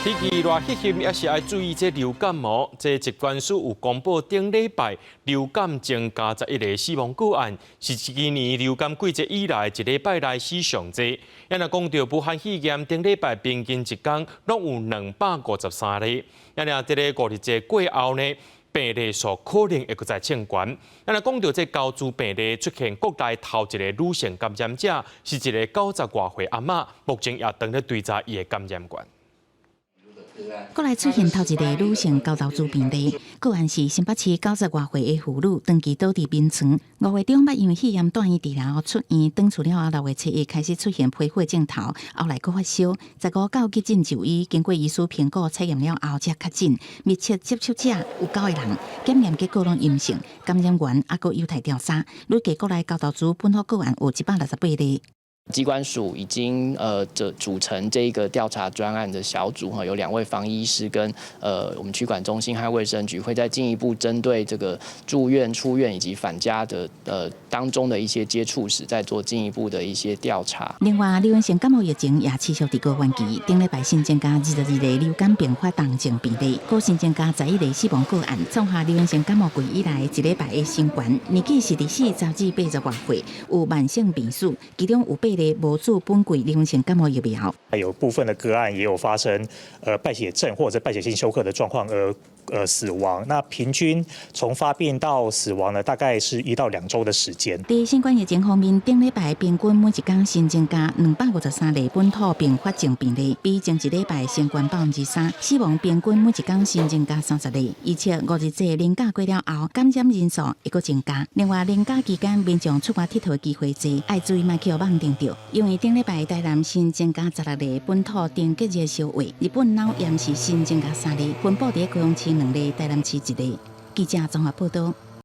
天气热气热，也是要注意这流感哦。这疾管署有公布，顶礼拜流感增加11个死亡个案，是今年流感季节以来一礼拜来史上最。也若讲到武汉肺炎，顶礼拜平均一天拢有253例。也若这个5日节过后呢，病例数可能会再增悬。也若讲到这高资病例出现国内头一个女性感染者，是一个90多岁阿嬷，目前也正在追查伊的感染源。国内出现头一个女性高头族病例，个案是新北市90多岁的妇女，长期倒伫眠床。5月中捌因为肺炎断医治疗出院，转出了后6月7日开始出现皮肤症头，后来阁发烧。15到急诊就医，经过医师评估测验了后才确诊。密切接触者有9个人，检验结果拢阴性，感染源还阁有待调查。累计国内高头族本土个案有168例。机关署已经组成这个调查专案的小组哈，有2位防疫医师跟我们区管中心和卫生局会再进一步针对这个住院、出院以及返家的当中的一些接触史，再做进一步的一些调查。另外，流行性感冒疫情也持续伫高原期，顶礼拜新增加22例流感并发重症病例，各新增加11例死亡个案，创下流行性感冒季以来一礼拜的新高。年纪是14至80多岁，有慢性病史，其中有8例无注本季流行性感冒疫苗。有部分的个案也有发生败血症或者败血性休克的状况而死亡。那平均从发病到死亡呢，大概是1到2周的时间。在新冠疫情方面，顶礼拜平均每一天新增加253例本土并发症病例，比前一礼拜升悬3%。死亡平均每一天新增加30例，而且5日节连假过了后，感染人数会阁增加。另外，连假期间民众出外佚佗的机会多，要注意莫去网订到。因为顶礼拜台南新增加16例本土电解热烧胃，日本脑炎是新增加3例，分布伫高雄市2例，台南市1例。记者综合报道。